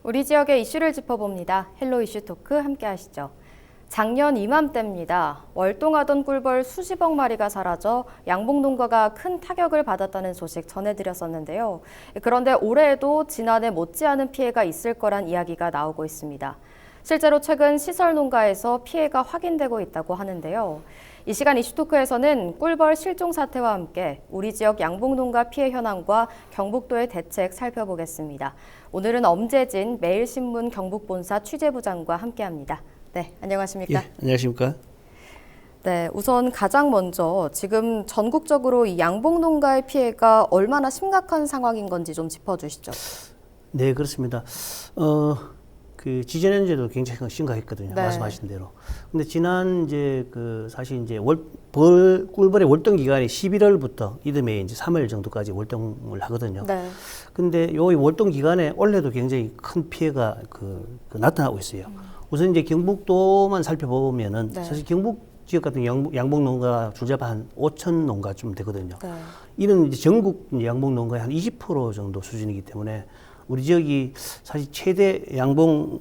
우리 지역의 이슈를 짚어봅니다. 헬로 이슈 토크 함께 하시죠. 작년 이맘때입니다. 월동하던 꿀벌 수십억 마리가 사라져 양봉 농가가 큰 타격을 받았다는 소식 전해드렸었는데요. 그런데 올해에도 지난해 못지않은 피해가 있을 거란 이야기가 나오고 있습니다. 실제로 최근 시설 농가에서 피해가 확인되고 있다고 하는데요. 이 시간 이슈토크에서는 꿀벌 실종 사태와 함께 우리 지역 양봉 농가 피해 현황과 경북도의 대책 살펴보겠습니다. 오늘은 엄재진 매일신문 경북본사 취재부장과 함께합니다. 네, 안녕하십니까? 예, 안녕하십니까? 네, 우선 가장 먼저 지금 전국적으로 이 양봉 농가의 피해가 얼마나 심각한 상황인 건지 좀 짚어주시죠. 네, 그렇습니다. 그 지지난주에도 굉장히 심각했거든요. 네. 말씀하신 대로. 근데 지난 사실 이제 꿀벌의 월동 기간이 11월부터 이듬해 이제 3월 정도까지 월동을 하거든요. 네. 근데 요 월동 기간에 올해도 굉장히 큰 피해가 나타나고 있어요. 우선 이제 경북도만 살펴보면은 네. 사실 경북 지역 같은 양봉 농가 줄잡아 한 5천 농가쯤 되거든요. 네. 이는 이제 전국 양봉 농가의 한 20% 정도 수준이기 때문에 우리 지역이 사실 최대 양봉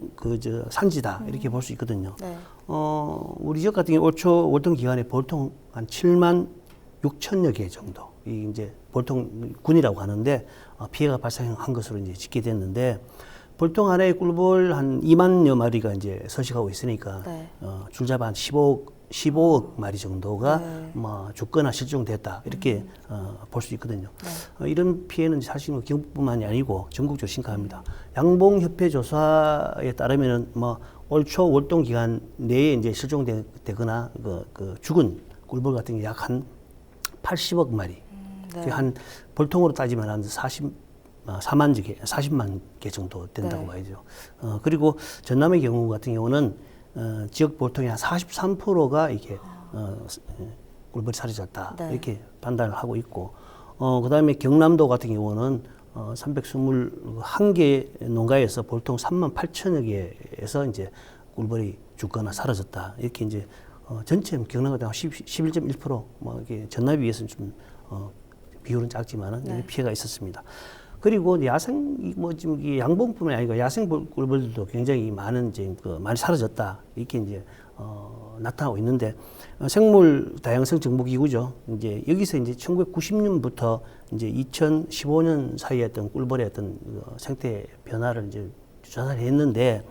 산지다 이렇게 볼 수 있거든요. 네. 우리 지역 같은 경우 올 초 월동 기간에 보통 한 7만 6천여 개 정도 이 이제 보통 군이라고 하는데 피해가 발생한 것으로 이제 집계됐는데 볼통 하나에 꿀벌 한 2만여 마리가 이제 서식하고 있으니까 네. 줄잡아 한 15억 마리 정도가 네. 죽거나 실종됐다 이렇게 볼 수 있거든요. 네. 이런 피해는 사실 경북뿐만이 아니고 전국적으로 심각합니다. 양봉협회 조사에 따르면은 올 초 월동 기간 내에 이제 실종되거나 죽은 꿀벌 같은 게 약 한 80억 마리. 네. 한 볼통으로 따지면 한 40만 개 정도 된다고 네. 봐야죠. 그리고 전남의 경우 같은 경우는 지역 볼통의 한 43%가 이게 꿀벌이 사라졌다 네. 이렇게 판단을 하고 있고, 그다음에 경남도 같은 경우는 321개 농가에서 볼통 3만 8천여 개에서 이제 꿀벌이 죽거나 사라졌다 이렇게 이제 전체 경남도 한 11.1% 이게 전남에 비해서는 좀 비율은 작지만은 네. 피해가 있었습니다. 그리고 야생 지금 이 양봉뿐만 아니고 야생 꿀벌들도 굉장히 많은 이제 많이 사라졌다 이렇게 이제 나타나고 있는데, 생물 다양성 정보기구죠. 이제 여기서 이제 1990년부터 이제 2015년 사이에 어떤 꿀벌의 어떤 생태 변화를 이제 조사를 했는데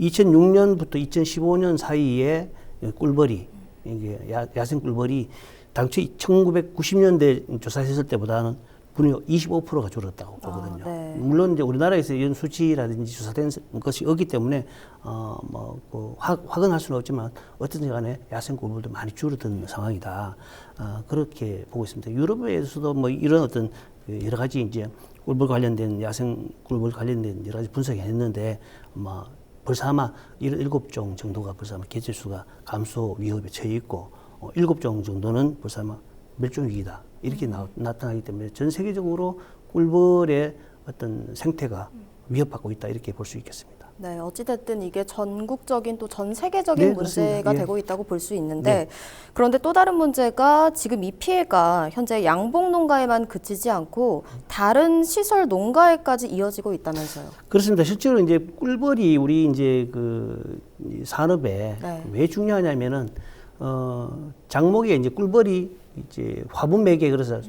2006년부터 2015년 사이에 꿀벌이 이게 야생 꿀벌이 당초 1990년대 조사했을 때보다는 분명 25%가 줄었다고 보거든요. 네. 물론 이제 우리나라에서 이런 수치라든지 조사된 것이 없기 때문에 확언할 수는 없지만 어쨌든 간에 야생 꿀벌도 많이 줄어든 상황이다. 그렇게 보고 있습니다. 유럽에서도 이런 어떤 여러 가지 이제 꿀벌 관련된 야생 꿀벌 관련된 여러 가지 분석이 했는데 벌써 아마 7종 정도가 벌써 아마 개체수가 감소 위협에 처해 있고 7종 정도는 벌써 아마 멸종 위기다. 이렇게 나타나기 때문에 전 세계적으로 꿀벌의 어떤 생태가 위협받고 있다 이렇게 볼 수 있겠습니다. 네, 어찌됐든 이게 전국적인 또 전 세계적인 네, 문제가 그렇습니다. 예. 되고 있다고 볼 수 있는데, 네. 그런데 또 다른 문제가 지금 이 피해가 현재 양봉 농가에만 그치지 않고 다른 시설 농가에까지 이어지고 있다면서요. 그렇습니다. 실제로 이제 꿀벌이 우리 이제 이 산업에 네. 왜 중요하냐면은 장목에 이제 꿀벌이 이제 화분 매개 그래서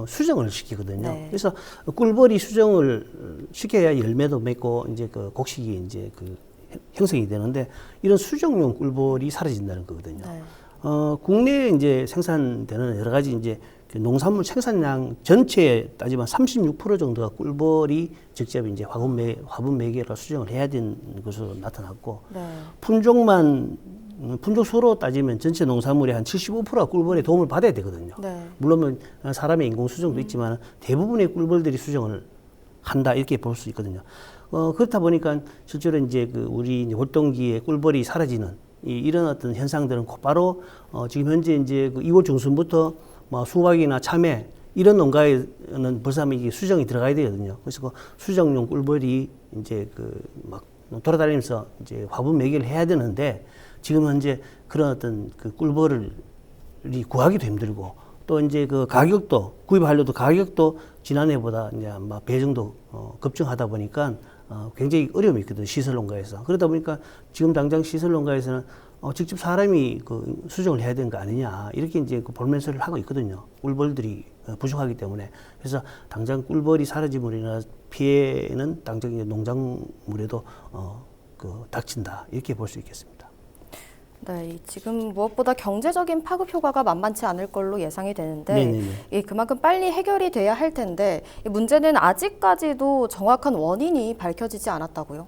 수정을 시키거든요. 네. 그래서 꿀벌이 수정을 시켜야 열매도 맺고 이제 곡식이 이제 형성이 되는데 이런 수정용 꿀벌이 사라진다는 거거든요. 네. 국내에 이제 생산되는 여러 가지 이제 농산물 생산량 전체에 따지면 36% 정도가 꿀벌이 직접 이제 화분 매개로 수정을 해야 되는 것으로 나타났고, 네. 품종수로 따지면 전체 농산물의 한 75%가 꿀벌의 도움을 받아야 되거든요. 네. 물론 사람의 인공 수정도 있지만 대부분의 꿀벌들이 수정을 한다 이렇게 볼 수 있거든요. 그렇다 보니까 실제로 이제 우리 이제 활동기에 꿀벌이 사라지는 이런 어떤 현상들은 곧바로 지금 현재 이제 2월 중순부터 수박이나 참외 이런 농가에는 벌써 이게 수정이 들어가야 되거든요. 그래서 수정용 꿀벌이 이제 돌아다니면서 이제 화분 매개를 해야 되는데 지금 현재 그런 어떤 꿀벌을 구하기도 힘들고 또 이제 가격도 구입하려도 가격도 지난해보다 이제 배 정도 급증하다 보니까 굉장히 어려움이 있거든요. 시설 농가에서. 그러다 보니까 지금 당장 시설 농가에서는 직접 사람이 그 수정을 해야 되는 거 아니냐 이렇게 이제 그 볼멘설을 하고 있거든요. 꿀벌들이 부족하기 때문에. 그래서 당장 꿀벌이 사라짐으로 인한 피해는 당장 이제 농작물에도 닥친다 이렇게 볼 수 있겠습니다. 네, 지금 무엇보다 경제적인 파급 효과가 만만치 않을 걸로 예상이 되는데 네네네. 그만큼 빨리 해결이 돼야 할 텐데 이 문제는 아직까지도 정확한 원인이 밝혀지지 않았다고요?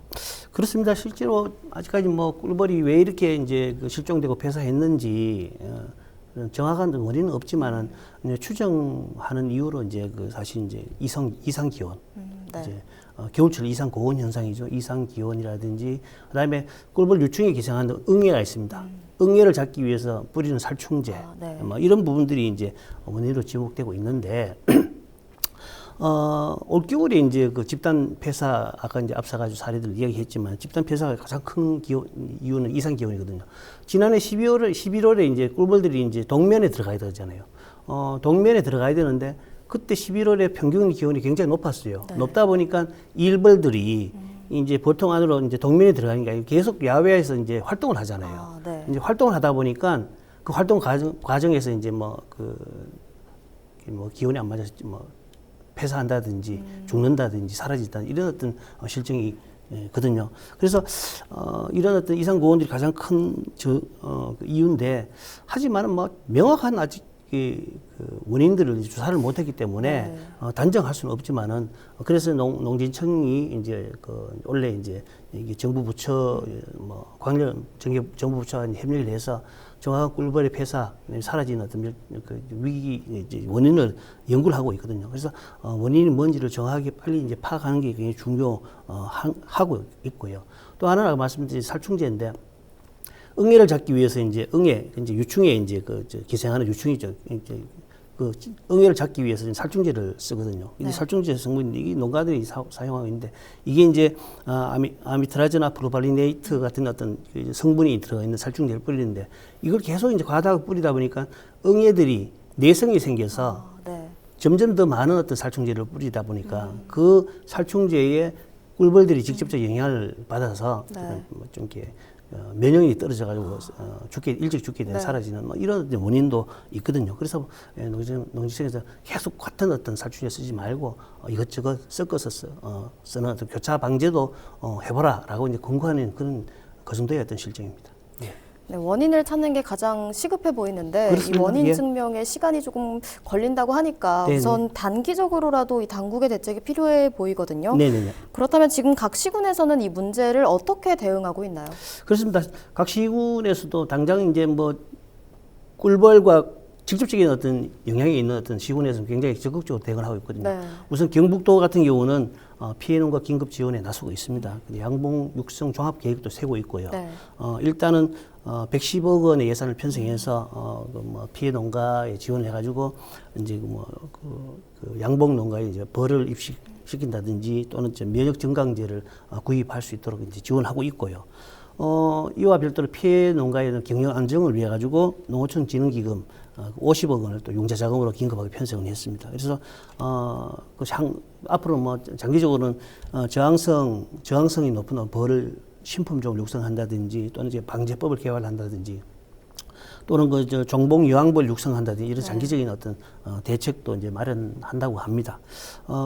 그렇습니다. 실제로 아직까지 뭐 꿀벌이 왜 이렇게 이제 그 실종되고 폐사했는지 정확한 원인은 없지만은 이제 추정하는 이유로 이제 그 사실 이제 이상 기온, 네. 이제 겨울철 이상 고온 현상이죠. 이상 기온이라든지 그다음에 꿀벌 유충에 기생하는 응애가 있습니다. 응애를 잡기 위해서 뿌리는 살충제, 네. 뭐 이런 부분들이 이제 원인으로 지목되고 있는데. 올겨울에 이제 그 집단 폐사, 아까 이제 앞서가지고 사례들 이야기했지만 집단 폐사가 가장 큰 이유는 이상 기온이거든요. 지난해 11월에 이제 꿀벌들이 이제 동면에 들어가야 되잖아요. 동면에 들어가야 되는데 그때 11월에 평균 기온이 굉장히 높았어요. 네. 높다 보니까 일벌들이 이제 보통 안으로 이제 동면에 들어가니까 계속 야외에서 이제 활동을 하잖아요. 네. 이제 활동을 하다 보니까 그 활동 과정에서 이제 뭐 기온이 안 맞아서 폐사한다든지 죽는다든지 사라진다 이런 어떤 실정이 거든요. 그래서 이런 어떤 이상 고온들이 가장 큰 이유인데 하지만은 뭐 명확한 아직 그 원인들을 조사를 못했기 때문에 단정할 수는 없지만은 그래서 농진청이 이제 원래 이제 이게 정부 부처 광역 정부 부처와 협력을 해서 정확한 꿀벌의 폐사 사라지는 어떤 위기 이제 원인을 연구를 하고 있거든요. 그래서 원인이 뭔지를 정확하게 빨리 이제 파악하는 게 굉장히 중요하고 있고요. 또 하나가 말씀드린 살충제인데. 응애를 잡기 위해서 이제 유충에 이제 기생하는 유충이죠. 이제 응애를 잡기 위해서 살충제를 쓰거든요. 이 살충제 성분이 이게 농가들이 사용하고 있는데 이게 이제 아미트라제나 프로발리네이트 같은 어떤 성분이 들어가 있는 살충제를 뿌리는데 이걸 계속 이제 과다하게 뿌리다 보니까 응애들이 내성이 생겨서 점점 더 많은 어떤 살충제를 뿌리다 보니까 그 살충제에 꿀벌들이 직접적 영향을 받아서 좀 이렇게 면역력이 떨어져가지고 일찍 죽게 되는 사라지는 뭐 이런 원인도 있거든요. 그래서 농지청에서 계속 같은 어떤 살충제 쓰지 말고 이것저것 섞어서 쓰는 어떤 교차 방제도 해보라라고 이제 권고하는 그런 그 정도의 어떤 실정입니다. 네, 원인을 찾는 게 가장 시급해 보이는데 그렇습니다. 이 원인 증명에 시간이 조금 걸린다고 하니까 네네. 우선 단기적으로라도 이 당국의 대책이 필요해 보이거든요. 네네네. 그렇다면 지금 각 시군에서는 이 문제를 어떻게 대응하고 있나요? 그렇습니다. 각 시군에서도 당장 이제 뭐 꿀벌과 직접적인 어떤 영향이 있는 어떤 시군에서는 굉장히 적극적으로 대응을 하고 있거든요. 네. 우선 경북도 같은 경우는 피해농가 긴급 지원에 나서고 있습니다. 양봉 육성 종합 계획도 세고 있고요. 네. 일단은 110억 원의 예산을 편성해서 피해 농가에 지원을 해가지고 이제 그 양봉 농가에 이제 벌을 입식시킨다든지 또는 면역 증강제를 구입할 수 있도록 이제 지원하고 있고요. 이와 별도로 피해 농가에는 경영 안정을 위해 가지고 농어촌 진흥기금 50억 원을 또 융자 자금으로 긴급하게 편성을 했습니다. 그래서 앞으로 뭐 장기적으로는 저항성이 높은 벌을 신품종을 육성한다든지 또는 이제 방제법을 개발한다든지 또는 종봉 유황벌 육성한다든지 이런 장기적인 어떤 대책도 이제 마련한다고 합니다.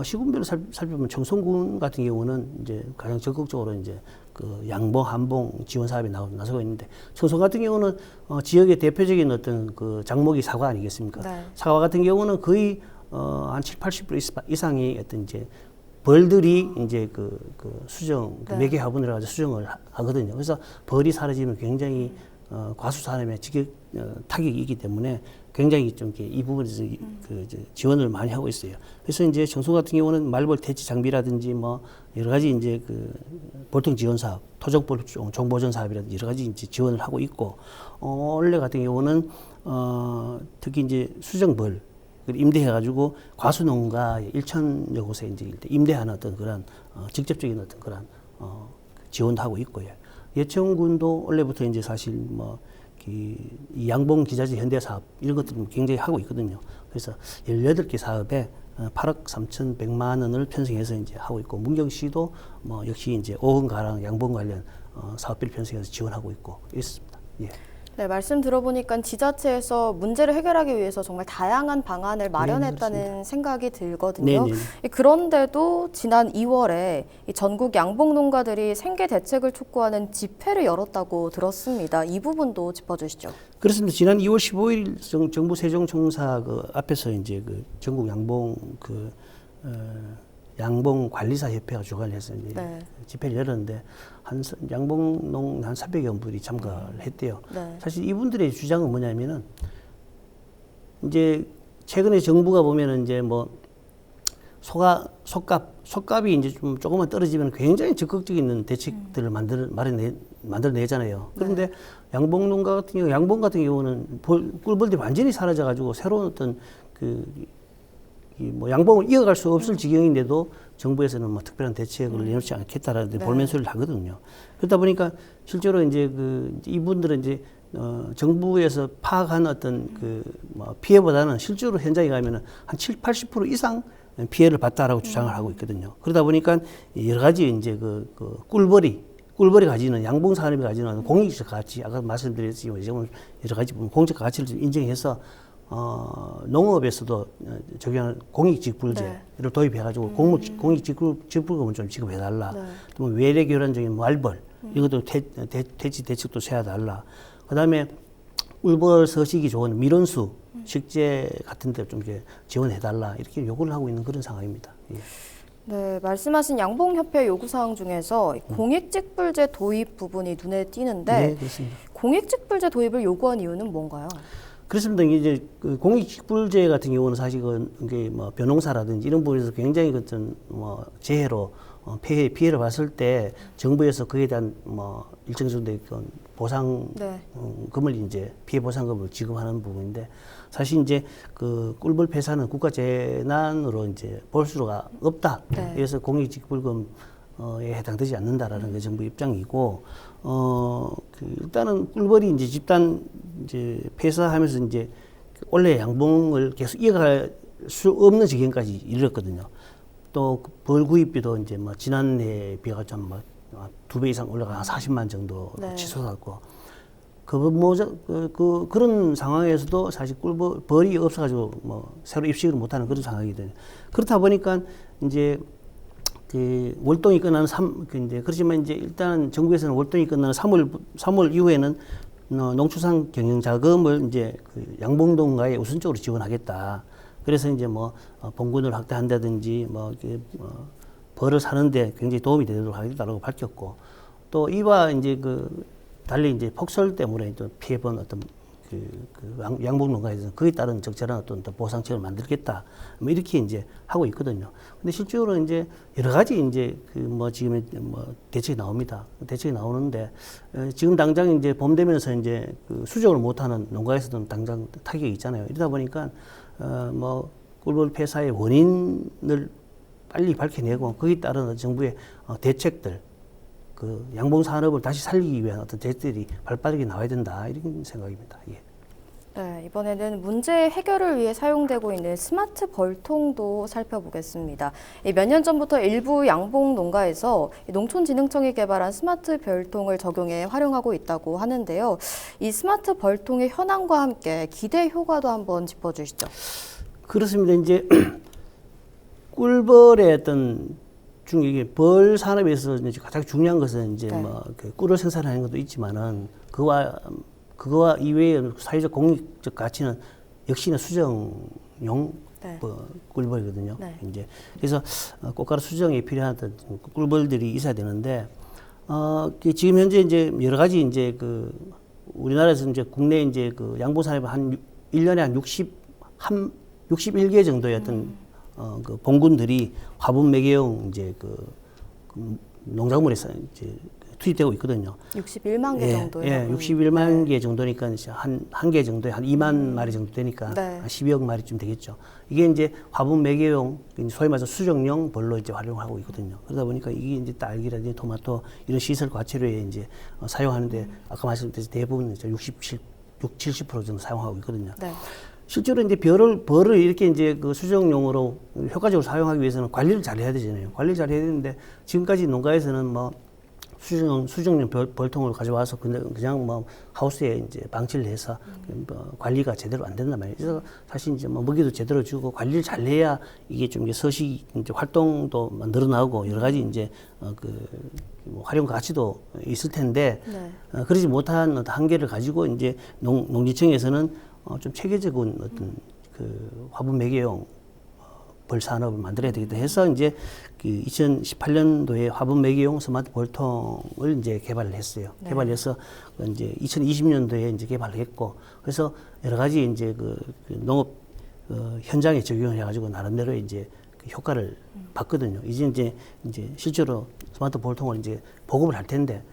시군별로 살펴보면 청송군 같은 경우는 이제 가장 적극적으로 이제 그 양봉, 한봉 지원 사업에 나서고 있는데 청송 같은 경우는 지역의 대표적인 어떤 그 작목이 사과 아니겠습니까? 네. 사과 같은 경우는 거의 한 70-80% 이상이 어떤 이제 벌들이 이제 그 수정, 매개 화분을 가지고 수정을 하거든요. 그래서 벌이 사라지면 굉장히 과수 산업에 직격 타격이 있기 때문에 굉장히 좀 이 부분에서 지원을 많이 하고 있어요. 그래서 이제 청소 같은 경우는 말벌 퇴치 장비라든지 뭐 여러 가지 이제 그 보통 지원 사업, 토종벌 종보전 사업이라든지 여러 가지 이제 지원을 하고 있고, 원래 같은 경우는 특히 이제 수정벌 임대해가지고 과수농가 1,000여 곳에 이제 임대하는 어떤 그런 직접적인 어떤 그런 지원도 하고 있고요. 예천군도 원래부터 이제 사실 이 양봉 기자재 현대 사업 이런 것들을 굉장히 하고 있거든요. 그래서 18개 사업에 8억 3,100만 원을 편성해서 이제 하고 있고, 문경시도 뭐 역시 이제 5억 가량 양봉 관련 사업비를 편성해서 지원하고 있고 있습니다. 예. 네, 말씀 들어보니까 지자체에서 문제를 해결하기 위해서 정말 다양한 방안을 마련했다는 생각이 들거든요. 네네. 그런데도 지난 2월에 전국 양봉 농가들이 생계 대책을 촉구하는 집회를 열었다고 들었습니다. 이 부분도 짚어주시죠. 그렇습니다. 지난 2월 15일 정부 세종청사 그 앞에서 이제 그 전국 양봉 양봉 관리사 협회가 주관을 해서 이제 네. 집회를 열었는데 양봉농 한 300여 분이 참가를 했대요. 네. 사실 이분들의 주장은 뭐냐면은 이제 최근에 정부가 보면은 이제 뭐 속값이 이제 좀 조금만 떨어지면 굉장히 적극적인 대책들을 만들어내잖아요. 그런데 양봉농가 같은 경우, 양봉 같은 경우는 꿀벌들이 완전히 사라져가지고 새로운 어떤 뭐 양봉을 이어갈 수 없을 지경인데도 정부에서는 뭐 특별한 대책을 내놓지 않겠다라는 네. 볼멘 소리를 하거든요. 그러다 보니까 실제로 이제 이분들은 이제 정부에서 파악한 어떤 뭐 피해보다는 실제로 현장에 가면은 한 80% 이상 피해를 봤다라고 주장을 하고 있거든요. 그러다 보니까 여러 가지 이제 꿀벌이 가지는 양봉 산업이 가지는 공익적 가치, 아까 말씀드렸지만 여러 가지 공적 가치를 좀 인정해서 농업에서도 적용하는 공익직불제를 네. 도입해가지고 공익직불금을 좀 지급해달라. 네. 또 외래교란적인 말벌 이것도 퇴치 대책도 세워달라. 그다음에 꿀벌 서식이 좋은 밀원수 식재 같은 데 좀 지원해달라 이렇게 요구를 하고 있는 그런 상황입니다. 예. 네, 말씀하신 양봉협회 요구사항 중에서 공익직불제 도입 부분이 눈에 띄는데 네, 그렇습니다. 공익직불제 도입을 요구한 이유는 뭔가요? 그렇습니다. 이제 공익직불제 같은 경우는 사실 이게 뭐 벼농사라든지 이런 부분에서 굉장히 어떤 뭐 재해로 피해를 봤을 때 정부에서 그에 대한 뭐 일정 정도의 보상 네. 금을 이제 피해 보상금을 지급하는 부분인데 사실 이제 꿀벌 폐사는 국가 재난으로 이제 볼 수가 없다. 네. 그래서 공익직불금에 해당되지 않는다라는 게 정부 입장이고 일단은 꿀벌이 이제 집단 이제 폐사하면서 이제 원래 양봉을 계속 이어갈 수 없는 지경까지 이르렀거든요. 또 벌 구입비도 이제 뭐 지난해 비가 좀 뭐 2배 이상 올라가 한 40만 정도 네. 치솟았고 그런 상황에서도 사실 벌이 없어가지고 뭐 새로 입식을 못하는 그런 상황이거든요. 그렇다 보니까 이제 월동이 끝나는 그렇지만 이제 일단 정부에서는 월동이 끝나는 3월 이후에는 농축산 경영 자금을 이제 양봉농가에 우선적으로 지원하겠다. 그래서 이제 뭐 봉군을 확대한다든지 벌을 사는데 굉장히 도움이 되도록 하겠다라고 밝혔고 또 이와 이제 달리 이제 폭설 때문에 또 피해본 어떤 양봉농가에서 그에 따른 적절한 어떤 보상책을 만들겠다. 뭐 이렇게 이제 하고 있거든요. 근데 실제로 이제 여러 가지 이제 지금 대책이 나옵니다. 대책이 나오는데 지금 당장 이제 봄 되면서 이제 수정을 못하는 농가에서도 당장 타격이 있잖아요. 이러다 보니까 꿀벌 폐사의 원인을 빨리 밝혀내고 거기에 따른 정부의 대책들 양봉 산업을 다시 살리기 위한 어떤 대책들이 발빠르게 나와야 된다 이런 생각입니다. 예. 네, 이번에는 문제 해결을 위해 사용되고 있는 스마트 벌통도 살펴보겠습니다. 몇 년 전부터 일부 양봉 농가에서 농촌진흥청이 개발한 스마트 벌통을 적용해 활용하고 있다고 하는데요. 이 스마트 벌통의 현황과 함께 기대 효과도 한번 짚어주시죠. 그렇습니다. 이제 꿀벌의 어떤 이게 벌 산업에서 이제 가장 중요한 것은 이제 네. 꿀을 생산하는 것도 있지만은 그거와 이외의 사회적 공익적 가치는 역시나 수정용 네. 꿀벌이거든요. 네. 이제 그래서 꽃가루 수정에 필요한 어떤 꿀벌들이 있어야 되는데 지금 현재 이제 여러 가지 이제 우리나라에서 이제 국내 이제 양봉 산업이 한 1년에 한 61개 정도의 어떤 봉군들이 화분 매개용 이제 농작물에서 이제 투입되고 있거든요. 61만 개 정도요. 예, 61만 개 정도니까 이제 한 개 정도에 한 2만 마리 정도 되니까 네. 한 12억 마리쯤 되겠죠. 이게 이제 화분 매개용, 소위 말해서 수정용 벌로 이제 활용하고 있거든요. 그러다 보니까 이게 이제 딸기라든지 토마토 이런 시설 과체류에 이제 사용하는데 아까 말씀드렸듯이 대부분 이제 70% 정도 사용하고 있거든요. 네. 실제로 이제 벌을 이렇게 이제 그 수정용으로 효과적으로 사용하기 위해서는 관리를 잘 해야 되잖아요. 관리를 잘 해야 되는데 지금까지 농가에서는 뭐 수정용 벌통을 가져와서 그냥 뭐 하우스에 이제 방치를 해서 뭐 관리가 제대로 안 된단 말이에요. 그래서 사실 이제 뭐 먹이도 제대로 주고 관리를 잘 해야 이게 좀 이제 서식 이제 활동도 늘어나고 여러 가지 이제 뭐 활용 가치도 있을 텐데 네. 그러지 못한 어떤 한계를 가지고 이제 농지청에서는 좀 체계적인 어떤 그 화분 매개용 벌 산업을 만들어야 되겠다 해서 이제 그 2018년도에 화분 매개용 스마트 벌통을 이제 개발을 했어요. 네. 개발해서 이제 2020년도에 이제 개발을 했고 그래서 여러 가지 이제 그 농업 현장에 적용을 해가지고 나름대로 이제 그 효과를 봤거든요. 이제 실제로 스마트 벌통을 이제 보급을 할 텐데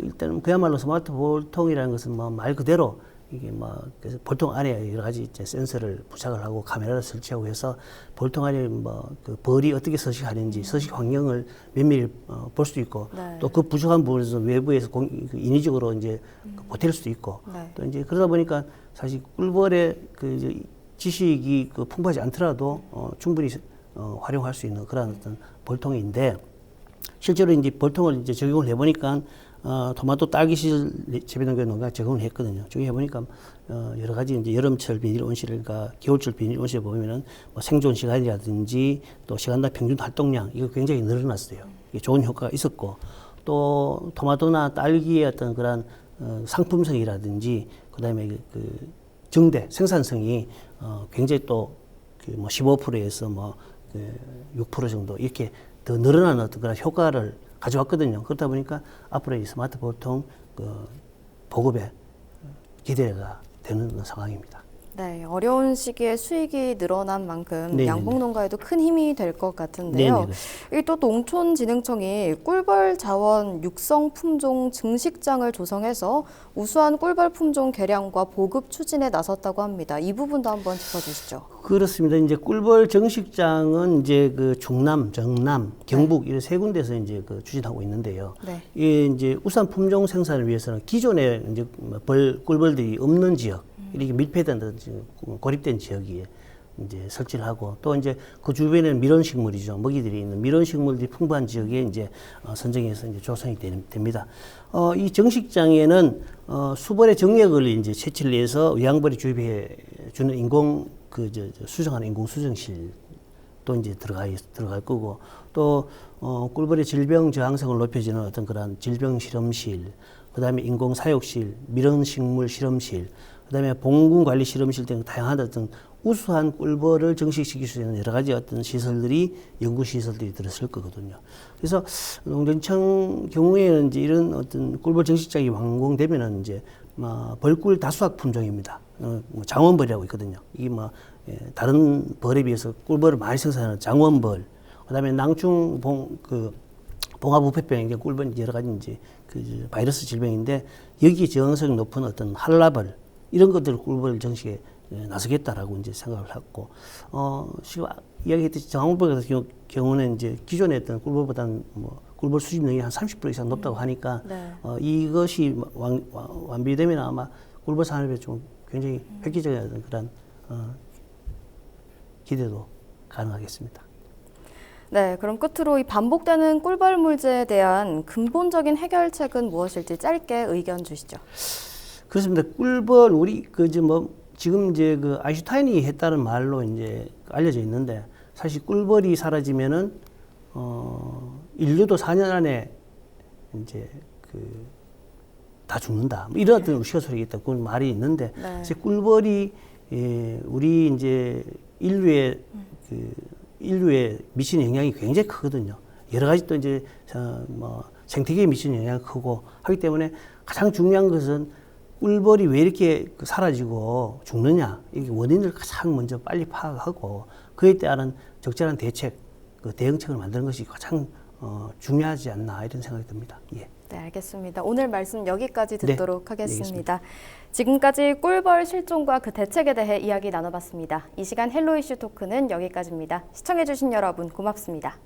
일단은 그야말로 스마트 벌통이라는 것은 뭐 말 그대로 이게 뭐 그래서 벌통 안에 여러 가지 이제 센서를 부착을 하고 카메라를 설치하고 해서 벌통 안에 뭐 그 벌이 어떻게 서식하는지 서식 환경을 면밀히 볼 수도 있고 네. 또 그 부족한 부분에서 외부에서 인위적으로 이제 보탤 수도 있고 네. 또 이제 그러다 보니까 사실 꿀벌의 그 이제 지식이 그 풍부하지 않더라도 충분히 활용할 수 있는 그런 어떤 벌통인데 실제로 이제 벌통을 이제 적용을 해보니까 토마토 딸기 시절 재배농가 농가 적용을 했거든요. 적용해 보니까 여러 가지 이제 여름철 비닐 온실과 겨울철 비닐 온실에 보면은 뭐 생존 시간이라든지 또 시간당 평균 활동량 이거 굉장히 늘어났어요. 이게 좋은 효과가 있었고 또 토마토나 딸기의 어떤 그런 상품성이라든지 그다음에 그 정대 생산성이 굉장히 또뭐 15%에서 뭐 6% 정도 이렇게 더 늘어나는 어떤 그런 효과를 가져왔거든요. 그렇다 보니까 앞으로 이 스마트 벌통 보급에 기대가 되는 상황입니다. 네, 어려운 시기에 수익이 늘어난 만큼 네네네. 양봉농가에도 큰 힘이 될 것 같은데요. 이 또 농촌진흥청이 꿀벌 자원 육성 품종 증식장을 조성해서 우수한 꿀벌 품종 개량과 보급 추진에 나섰다고 합니다. 이 부분도 한번 짚어주시죠. 그렇습니다. 이제 꿀벌 정식장은 이제 그 충남, 정남, 경북 이런 세 군데서 이제 그 추진하고 있는데요. 네. 이 이제 우수한 품종 생산을 위해서는 기존에 이제 꿀벌들이 없는 지역, 이렇게 밀폐된 고립된 지역에 이제 설치를 하고 또 이제 그 주변에는 밀원식물이죠. 먹이들이 있는 밀원식물들이 풍부한 지역에 이제 선정해서 이제 조성이 됩니다. 이 정식장에는 수벌의 정력을 이제 채취를 해서 의왕벌이 주입해 주는 인공 수정하는 인공 수정실 또 이제 들어갈 거고 또 꿀벌의 질병 저항성을 높여주는 어떤 그런 질병 실험실, 그다음에 인공 사육실, 밀원식물 실험실, 그다음에 봉군 관리 실험실 등 다양한 어떤 우수한 꿀벌을 정식시킬 수 있는 여러 가지 어떤 시설들이 연구 시설들이 들었을 거거든요. 그래서 농정청 경우에는 이제 이런 어떤 꿀벌 정식장이 완공되면은 이제 벌꿀 다수학 품종입니다. 장원벌이라고 있거든요. 이게 다른 벌에 비해서 꿀벌을 많이 생산하는 장원벌, 그다음에 낭충 봉합우폐병 이제 꿀벌 여러 가지 이제 그 바이러스 질병인데 여기에 저항성이 높은 어떤 한라벌 이런 것들을 꿀벌 정식에 나서겠다라고 이제 생각을 했고, 지금 이야기했듯이 장원벌 같은 경우는 이제 기존에 했던 꿀벌보다는 꿀벌 수집능이 한 30% 이상 높다고 하니까, 네. 이것이 완비되면 아마 꿀벌 산업에 좀 굉장히 획기적인 그런, 기대도 가능하겠습니다. 네, 그럼 끝으로 이 반복되는 꿀벌 문제에 대한 근본적인 해결책은 무엇일지 짧게 의견 주시죠. 그렇습니다. 꿀벌 지금 이제 그 아인슈타인이 했다는 말로 이제 알려져 있는데 사실 꿀벌이 사라지면은 인류도 4년 안에 이제 다 죽는다. 이런 어떤 우스갯소리가 있다. 그런 말이 있는데 네. 사실 꿀벌이 우리 이제 인류에 미치는 영향이 굉장히 크거든요. 여러 가지 또 이제 생태계에 미치는 영향이 크고 하기 때문에 가장 중요한 것은 꿀벌이 왜 이렇게 사라지고 죽느냐, 이게 원인을 가장 먼저 빨리 파악하고 그에 따른 적절한 대책, 대응책을 만드는 것이 가장 중요하지 않나 이런 생각이 듭니다. 예. 네, 알겠습니다. 오늘 말씀 여기까지 듣도록 하겠습니다. 알겠습니다. 지금까지 꿀벌 실종과 그 대책에 대해 이야기 나눠봤습니다. 이 시간 헬로 이슈 토크는 여기까지입니다. 시청해주신 여러분 고맙습니다.